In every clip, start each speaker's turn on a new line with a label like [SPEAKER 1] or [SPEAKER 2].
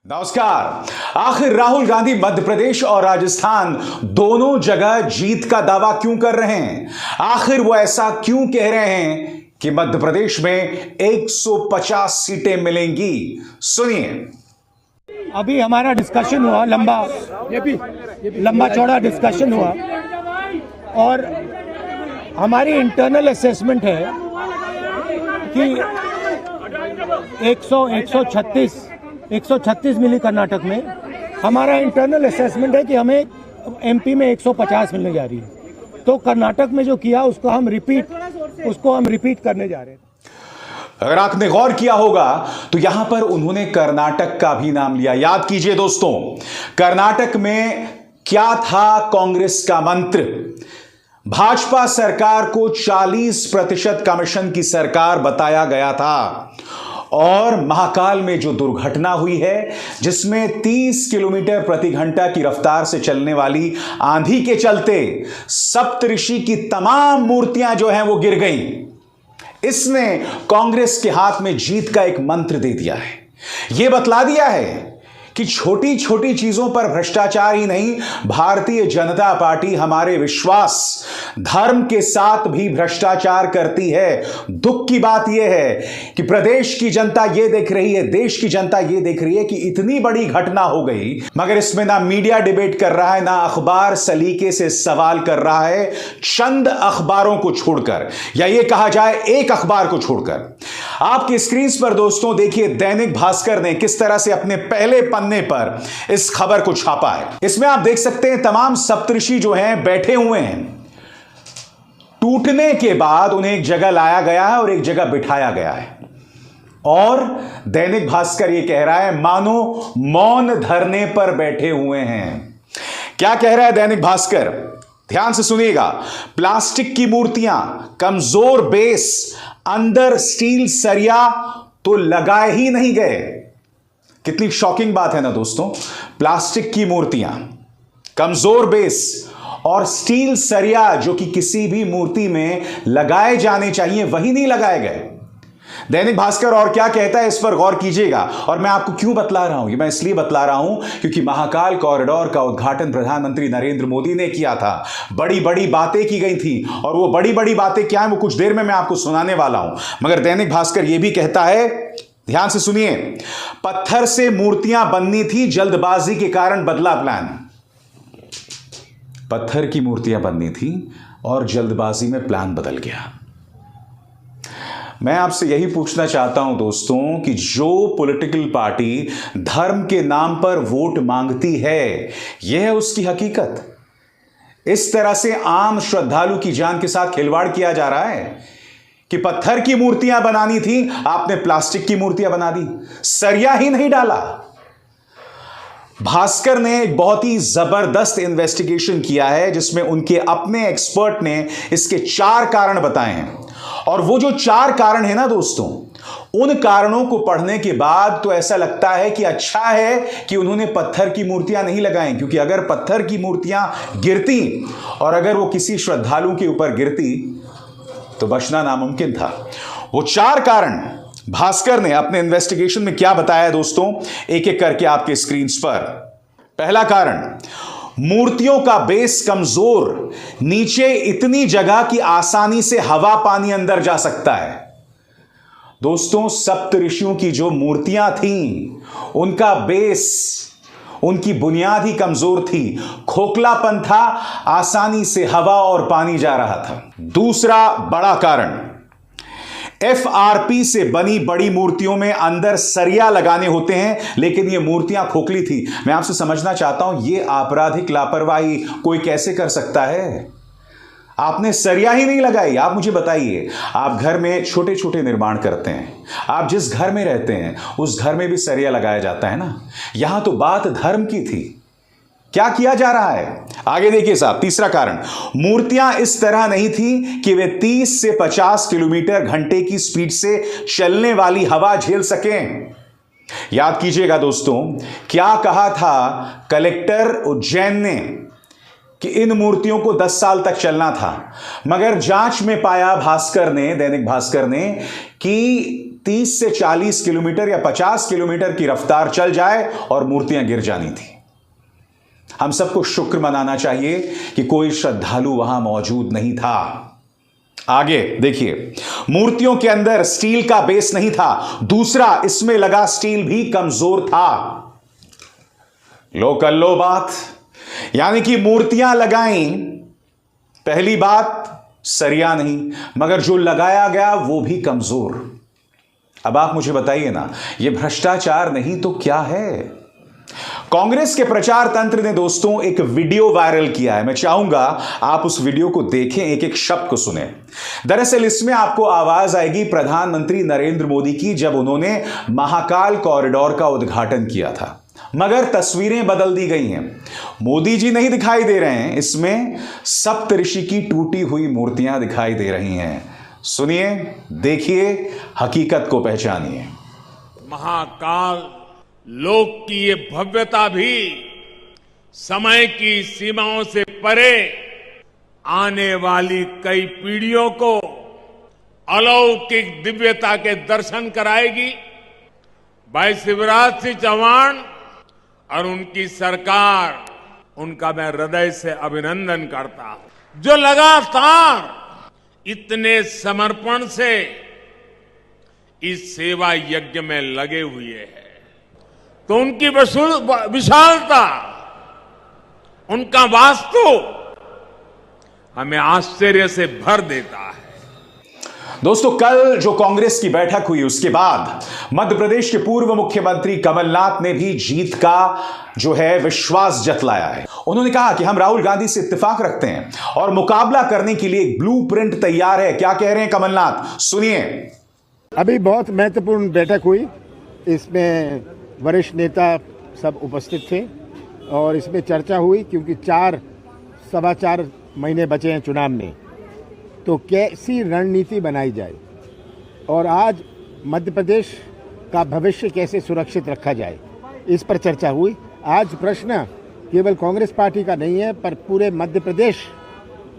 [SPEAKER 1] नमस्कार। आखिर राहुल गांधी मध्य प्रदेश और राजस्थान दोनों जगह जीत का दावा क्यों कर रहे हैं? आखिर वो ऐसा क्यों कह रहे हैं कि मध्य प्रदेश में 150 सीटें मिलेंगी? सुनिए।
[SPEAKER 2] अभी हमारा डिस्कशन हुआ, लंबा चौड़ा डिस्कशन हुआ और हमारी इंटरनल असेसमेंट है कि 136 मिली कर्नाटक में। हमारा इंटरनल असेसमेंट है कि हमें एमपी में 150 मिलने जा रही है। तो कर्नाटक में जो किया उसको हम रिपीट करने जा रहे हैं।
[SPEAKER 1] अगर आपने गौर किया होगा तो यहां पर उन्होंने कर्नाटक का भी नाम लिया। याद कीजिए दोस्तों, कर्नाटक में क्या था कांग्रेस का मंत्र? भाजपा सरकार को 40% कमीशन की सरकार बताया गया था और महाकाल में जो दुर्घटना हुई है, जिसमें 30 किलोमीटर प्रति घंटा की रफ्तार से चलने वाली आंधी के चलते सप्तऋषि की तमाम मूर्तियां जो हैं वो गिर गईं, इसने कांग्रेस के हाथ में जीत का एक मंत्र दे दिया है। यह बतला दिया है कि छोटी छोटी चीजों पर भ्रष्टाचार ही नहीं, भारतीय जनता पार्टी हमारे विश्वास धर्म के साथ भी भ्रष्टाचार करती है। दुख की बात यह है कि प्रदेश की जनता यह देख रही है, देश की जनता यह देख रही है कि इतनी बड़ी घटना हो गई, मगर इसमें ना मीडिया डिबेट कर रहा है, ना अखबार सलीके से सवाल कर रहा है, चंद अखबारों को छोड़कर, या यह कहा जाए एक अखबार को छोड़कर। आपकी स्क्रीन पर दोस्तों देखिए, दैनिक भास्कर ने किस तरह से अपने पहले पन्ने पर इस खबर को छापा है। इसमें आप देख सकते हैं तमाम सप्तऋषि जो हैं बैठे हुए हैं। टूटने के बाद उन्हें एक जगह लाया गया है और एक जगह बिठाया गया है, और दैनिक भास्कर यह कह रहा है मानो मौन धरने पर बैठे हुए हैं। क्या कह रहा है दैनिक भास्कर? ध्यान से सुनिएगा। प्लास्टिक की मूर्तियां, कमजोर बेस, अंदर स्टील सरिया तो लगाए ही नहीं गए। कितनी शॉकिंग बात है ना दोस्तों। प्लास्टिक की मूर्तियां, कमजोर बेस और स्टील सरिया जो कि किसी भी मूर्ति में लगाए जाने चाहिए, वही नहीं लगाए गए। दैनिक भास्कर और क्या कहता है इस पर गौर कीजिएगा। और मैं आपको क्यों बतला रहा हूं? ये मैं इसलिए बतला रहा हूं क्योंकि महाकाल कॉरिडोर का उद्घाटन प्रधानमंत्री नरेंद्र मोदी ने किया था। बड़ी बड़ी बातें की गई थी, और वो बड़ी बड़ी बातें क्या है वो कुछ देर में मैं आपको सुनाने वाला हूं। मगर दैनिक भास्कर यह भी कहता है, ध्यान से सुनिए, पत्थर से मूर्तियां बननी थी, जल्दबाजी के कारण बदला प्लान। पत्थर की मूर्तियां बननी थी और जल्दबाजी में प्लान बदल गया। मैं आपसे यही पूछना चाहता हूं दोस्तों कि जो पॉलिटिकल पार्टी धर्म के नाम पर वोट मांगती है, यह है उसकी हकीकत। इस तरह से आम श्रद्धालु की जान के साथ खिलवाड़ किया जा रहा है कि पत्थर की मूर्तियां बनानी थी, आपने प्लास्टिक की मूर्तियां बना दी, सरिया ही नहीं डाला। भास्कर ने एक बहुत ही जबरदस्त इन्वेस्टिगेशन किया है जिसमें उनके अपने एक्सपर्ट ने इसके 4 कारण बताए हैं। और वो जो 4 कारण है ना दोस्तों, उन कारणों को पढ़ने के बाद तो ऐसा लगता है कि अच्छा है कि उन्होंने पत्थर की मूर्तियां नहीं लगाई, क्योंकि अगर पत्थर की मूर्तियां गिरती और अगर वो किसी श्रद्धालु के ऊपर गिरती तो बचना नामुमकिन था। वो 4 कारण भास्कर ने अपने इन्वेस्टिगेशन में क्या बताया है दोस्तों, एक एक करके आपके स्क्रीन पर। पहला कारण, मूर्तियों का बेस कमजोर, नीचे इतनी जगह कि आसानी से हवा पानी अंदर जा सकता है। दोस्तों, सप्तऋषियों की जो मूर्तियां थीं, उनका बेस, उनकी बुनियाद ही कमजोर थी, खोखलापन था, आसानी से हवा और पानी जा रहा था। दूसरा बड़ा कारण, एफआरपी से बनी बड़ी मूर्तियों में अंदर सरिया लगाने होते हैं, लेकिन ये मूर्तियां खोखली थी। मैं आपसे समझना चाहता हूं, ये आपराधिक लापरवाही कोई कैसे कर सकता है? आपने सरिया ही नहीं लगाई। आप मुझे बताइए, आप घर में छोटे छोटे निर्माण करते हैं, आप जिस घर में रहते हैं उस घर में भी सरिया लगाया जाता है ना। यहां तो बात धर्म की थी। क्या किया जा रहा है? आगे देखिए साहब। तीसरा कारण, मूर्तियां इस तरह नहीं थी कि वे 30 से 50 किलोमीटर घंटे की स्पीड से चलने वाली हवा झेल सकें। याद कीजिएगा दोस्तों, क्या कहा था कलेक्टर उज्जैन ने कि इन मूर्तियों को 10 साल तक चलना था, मगर जांच में पाया भास्कर ने, दैनिक भास्कर ने, कि 30 से 40 किलोमीटर या 50 किलोमीटर की रफ्तार चल जाए और मूर्तियां गिर जानी थी। हम सबको शुक्र मनाना चाहिए कि कोई श्रद्धालु वहां मौजूद नहीं था। आगे देखिए, मूर्तियों के अंदर स्टील का बेस नहीं था। दूसरा, इसमें लगा स्टील भी कमजोर था। लो कर लो बात, यानी कि मूर्तियां लगाई, पहली बात सरिया नहीं, मगर जो लगाया गया वो भी कमजोर। अब आप मुझे बताइए ना, ये भ्रष्टाचार नहीं तो क्या है? कांग्रेस के प्रचार तंत्र ने दोस्तों एक वीडियो वायरल किया है। मैं चाहूंगा आप उस वीडियो को देखें, एक एक शब्द को सुने। दरअसल इसमें आपको आवाज आएगी प्रधानमंत्री नरेंद्र मोदी की, जब उन्होंने महाकाल कॉरिडोर का उद्घाटन किया था, मगर तस्वीरें बदल दी गई हैं। मोदी जी नहीं दिखाई दे रहे हैं, इसमें सप्तऋषि की टूटी हुई मूर्तियां दिखाई दे रही हैं। सुनिए, देखिए, हकीकत को पहचानिए।
[SPEAKER 3] महाकाल लोक की ये भव्यता भी समय की सीमाओं से परे आने वाली कई पीढ़ियों को अलौकिक दिव्यता के दर्शन कराएगी। भाई शिवराज सिंह चौहान और उनकी सरकार, उनका मैं हृदय से अभिनंदन करता हूं, जो लगातार इतने समर्पण से इस सेवा यज्ञ में लगे हुए हैं। तो उनकी विशालता, उनका वास्तु हमें आश्चर्य से भर देता है।
[SPEAKER 1] दोस्तों, कल जो कांग्रेस की बैठक हुई उसके बाद मध्य प्रदेश के पूर्व मुख्यमंत्री कमलनाथ ने भी जीत का जो है विश्वास जतलाया है। उन्होंने कहा कि हम राहुल गांधी से इत्तेफाक रखते हैं और मुकाबला करने के लिए एक ब्लूप्रिंट तैयार है। क्या कह रहे हैं कमलनाथ, सुनिए।
[SPEAKER 4] अभी बहुत महत्वपूर्ण बैठक हुई, इसमें वरिष्ठ नेता सब उपस्थित थे और इसमें चर्चा हुई, क्योंकि 4 महीने बचे हैं चुनाव में, तो कैसी रणनीति बनाई जाए और आज मध्य प्रदेश का भविष्य कैसे सुरक्षित रखा जाए, इस पर चर्चा हुई। आज प्रश्न केवल कांग्रेस पार्टी का नहीं है, पर पूरे मध्य प्रदेश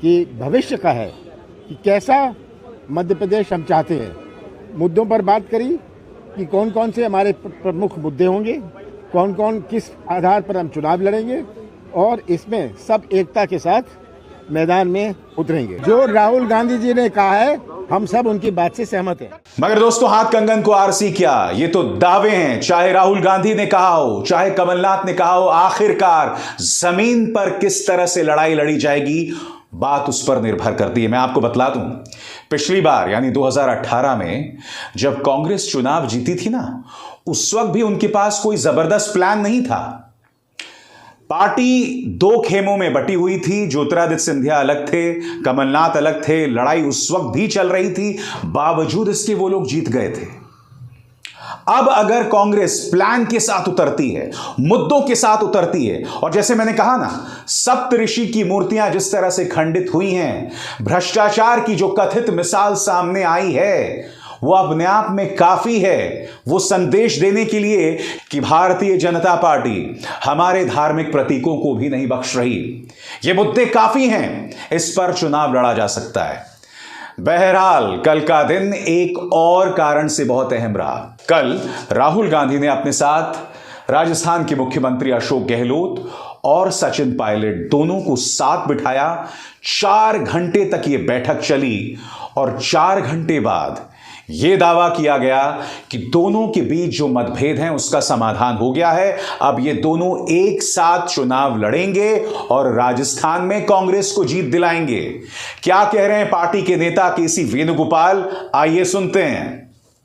[SPEAKER 4] की भविष्य का है कि कैसा मध्य प्रदेश हम चाहते हैं। मुद्दों पर बात करी कि कौन कौन से हमारे प्रमुख मुद्दे होंगे, कौन कौन किस आधार पर हम चुनाव लड़ेंगे, और इसमें सब एकता के साथ मैदान में उतरेंगे। जो राहुल गांधी जी ने कहा है, हम सब उनकी बात से सहमत हैं।
[SPEAKER 1] मगर दोस्तों, हाथ कंगन को आरसी क्या, ये तो दावे हैं। चाहे राहुल गांधी ने कहा हो, चाहे कमलनाथ ने कहा हो, आखिरकार जमीन पर किस तरह से लड़ाई लड़ी जाएगी, बात उस पर निर्भर करती है। मैं आपको बतला दूं, पिछली बार यानी 2018 में जब कांग्रेस चुनाव जीती थी ना, उस वक्त भी उनके पास कोई जबरदस्त प्लान नहीं था। पार्टी 2 खेमों में बटी हुई थी। ज्योतिरादित्य सिंधिया अलग थे, कमलनाथ अलग थे। लड़ाई उस वक्त भी चल रही थी, बावजूद इसके वो लोग जीत गए थे। अब अगर कांग्रेस प्लान के साथ उतरती है, मुद्दों के साथ उतरती है, और जैसे मैंने कहा ना, सप्तऋषि की मूर्तियां जिस तरह से खंडित हुई हैं, भ्रष्टाचार की जो कथित मिसाल सामने आई है, वो अपने आप में काफी है वो संदेश देने के लिए कि भारतीय जनता पार्टी हमारे धार्मिक प्रतीकों को भी नहीं बख्श रही। ये मुद्दे काफी हैं, इस पर चुनाव लड़ा जा सकता है। बहरहाल कल का दिन एक और कारण से बहुत अहम रहा। कल राहुल गांधी ने अपने साथ राजस्थान के मुख्यमंत्री अशोक गहलोत और सचिन पायलट दोनों को साथ बिठाया। 4 घंटे तक यह बैठक चली और 4 घंटे बाद यह दावा किया गया कि दोनों के बीच जो मतभेद हैं उसका समाधान हो गया है। अब ये दोनों एक साथ चुनाव लड़ेंगे और राजस्थान में कांग्रेस को जीत दिलाएंगे। क्या कह रहे हैं पार्टी के नेता केसी वेणुगोपाल, आइए सुनते हैं।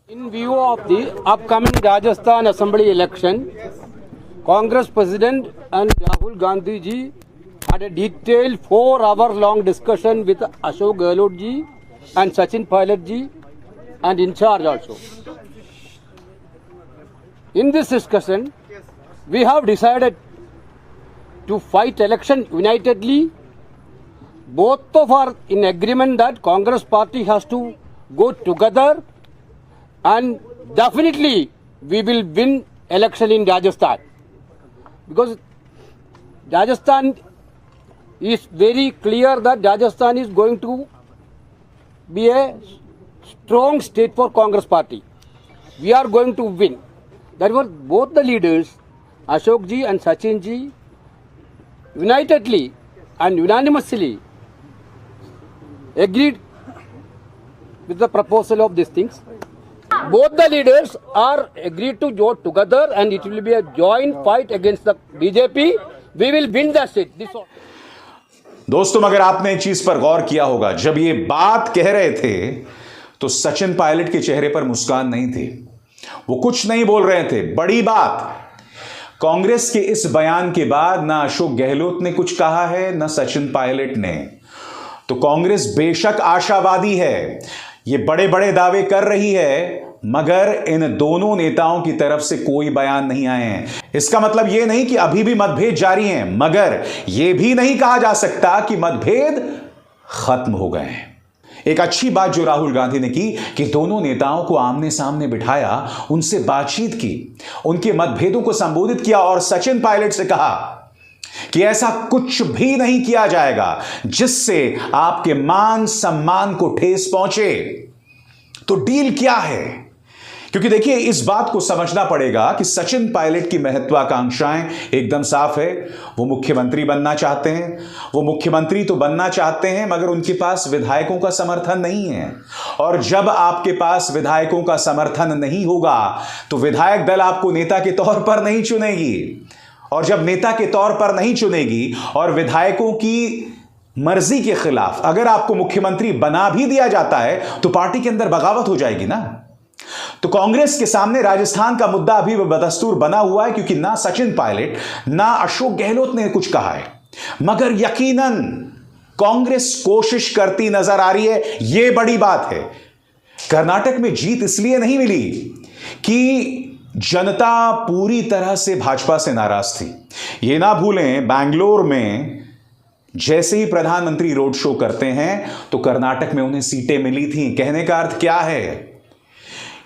[SPEAKER 5] In view of the upcoming Rajasthan Assembly election, Congress President and Rahul Gandhi ji had a detailed 4-hour-long discussion with Ashok Gehlot ji and Sachin Pilot ji and in charge also. In this discussion, we have decided to fight election unitedly. Both of are in agreement that Congress party has to go together, and definitely we will win election in Rajasthan, because Rajasthan is very clear that Rajasthan is going to be a strong state for Congress party. we are going to win. Therefore, both the leaders, Ashok ji and Sachin ji, unitedly and unanimously agreed with the proposal of these things. Both the leaders are agreed to vote together and it will be a joint fight against the BJP. We will win the seat. This all.
[SPEAKER 1] दोस्तों, अगर आपने एक चीज पर गौर किया होगा, जब ये बात कह रहे थे तो सचिन पायलट के चेहरे पर मुस्कान नहीं थी, वो कुछ नहीं बोल रहे थे। बड़ी बात, कांग्रेस के इस बयान के बाद ना अशोक गहलोत ने कुछ कहा है ना सचिन पायलट ने। तो कांग्रेस बेशक आशावादी है, ये बड़े बड़े दावे कर रही है, मगर इन दोनों नेताओं की तरफ से कोई बयान नहीं आए हैं। इसका मतलब यह नहीं कि अभी भी मतभेद जारी हैं, मगर यह भी नहीं कहा जा सकता कि मतभेद खत्म हो गए हैं। एक अच्छी बात जो राहुल गांधी ने की कि दोनों नेताओं को आमने सामने बिठाया, उनसे बातचीत की, उनके मतभेदों को संबोधित किया और सचिन पायलट से कहा कि ऐसा कुछ भी नहीं किया जाएगा जिससे आपके मान सम्मान को ठेस पहुंचे। तो डील क्या है? क्योंकि देखिए, इस बात को समझना पड़ेगा कि सचिन पायलट की महत्वाकांक्षाएं एकदम साफ है। वो मुख्यमंत्री बनना चाहते हैं, वो मुख्यमंत्री तो बनना चाहते हैं, मगर उनके पास विधायकों का समर्थन नहीं है। और जब आपके पास विधायकों का समर्थन नहीं होगा तो विधायक दल आपको नेता के तौर पर नहीं चुनेगी, और जब नेता के तौर पर नहीं चुनेगी और विधायकों की मर्जी के खिलाफ अगर आपको मुख्यमंत्री बना भी दिया जाता है तो पार्टी के अंदर बगावत हो जाएगी ना। तो कांग्रेस के सामने राजस्थान का मुद्दा अभी बदस्तूर बना हुआ है, क्योंकि ना सचिन पायलट ना अशोक गहलोत ने कुछ कहा है, मगर यकीनन कांग्रेस कोशिश करती नजर आ रही है। यह बड़ी बात है। कर्नाटक में जीत इसलिए नहीं मिली कि जनता पूरी तरह से भाजपा से नाराज थी। यह ना भूलें, बैंगलोर में जैसे ही प्रधानमंत्री रोड शो करते हैं तो कर्नाटक में उन्हें सीटें मिली थी। कहने का अर्थ क्या है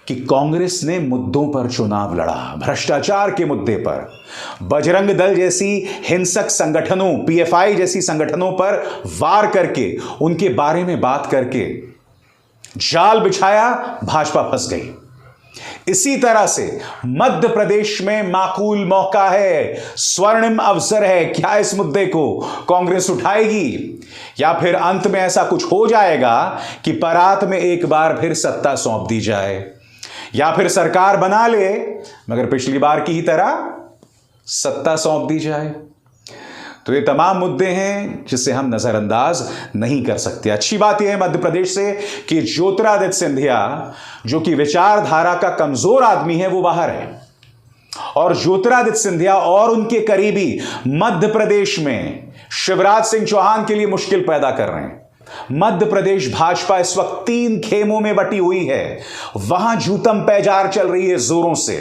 [SPEAKER 1] कि कांग्रेस ने मुद्दों पर चुनाव लड़ा, भ्रष्टाचार के मुद्दे पर, बजरंग दल जैसी हिंसक संगठनों, पीएफआई जैसी संगठनों पर वार करके, उनके बारे में बात करके जाल बिछाया, भाजपा फंस गई। इसी तरह से मध्य प्रदेश में माकूल मौका है, स्वर्णिम अवसर है। क्या इस मुद्दे को कांग्रेस उठाएगी, या फिर अंत में ऐसा कुछ हो जाएगा कि परात में एक बार फिर सत्ता सौंप दी जाए, या फिर सरकार बना ले मगर पिछली बार की ही तरह सत्ता सौंप दी जाए? तो ये तमाम मुद्दे हैं जिसे हम नजरअंदाज नहीं कर सकते। अच्छी बात यह है मध्य प्रदेश से कि ज्योतिरादित्य सिंधिया, जो कि विचारधारा का कमजोर आदमी है, वो बाहर है, और ज्योतिरादित्य सिंधिया और उनके करीबी मध्य प्रदेश में शिवराज सिंह चौहान के लिए मुश्किल पैदा कर रहे हैं। मध्य प्रदेश भाजपा इस वक्त 3 खेमों में बटी हुई है। वहां जूतम पैजार चल रही है, जोरों से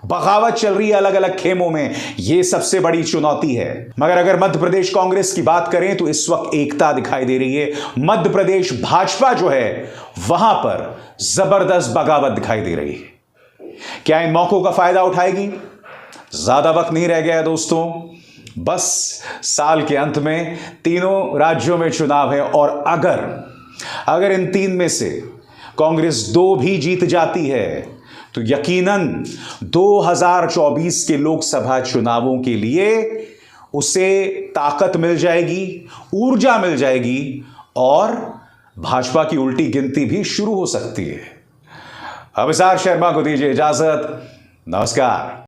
[SPEAKER 1] बगावत चल रही है अलग अलग खेमों में। यह सबसे बड़ी चुनौती है। मगर अगर मध्य प्रदेश कांग्रेस की बात करें तो इस वक्त एकता दिखाई दे रही है। मध्य प्रदेश भाजपा जो है वहां पर जबरदस्त बगावत दिखाई दे रही है। क्या इन मौकों का फायदा उठाएगी? ज्यादा वक्त नहीं रह गया है दोस्तों, बस साल के अंत में तीनों राज्यों में चुनाव है, और अगर इन 3 में से कांग्रेस 2 भी जीत जाती है तो यकीनन 2024 के लोकसभा चुनावों के लिए उसे ताकत मिल जाएगी, ऊर्जा मिल जाएगी, और भाजपा की उल्टी गिनती भी शुरू हो सकती है। अभिसार शर्मा को दीजिए इजाजत। नमस्कार।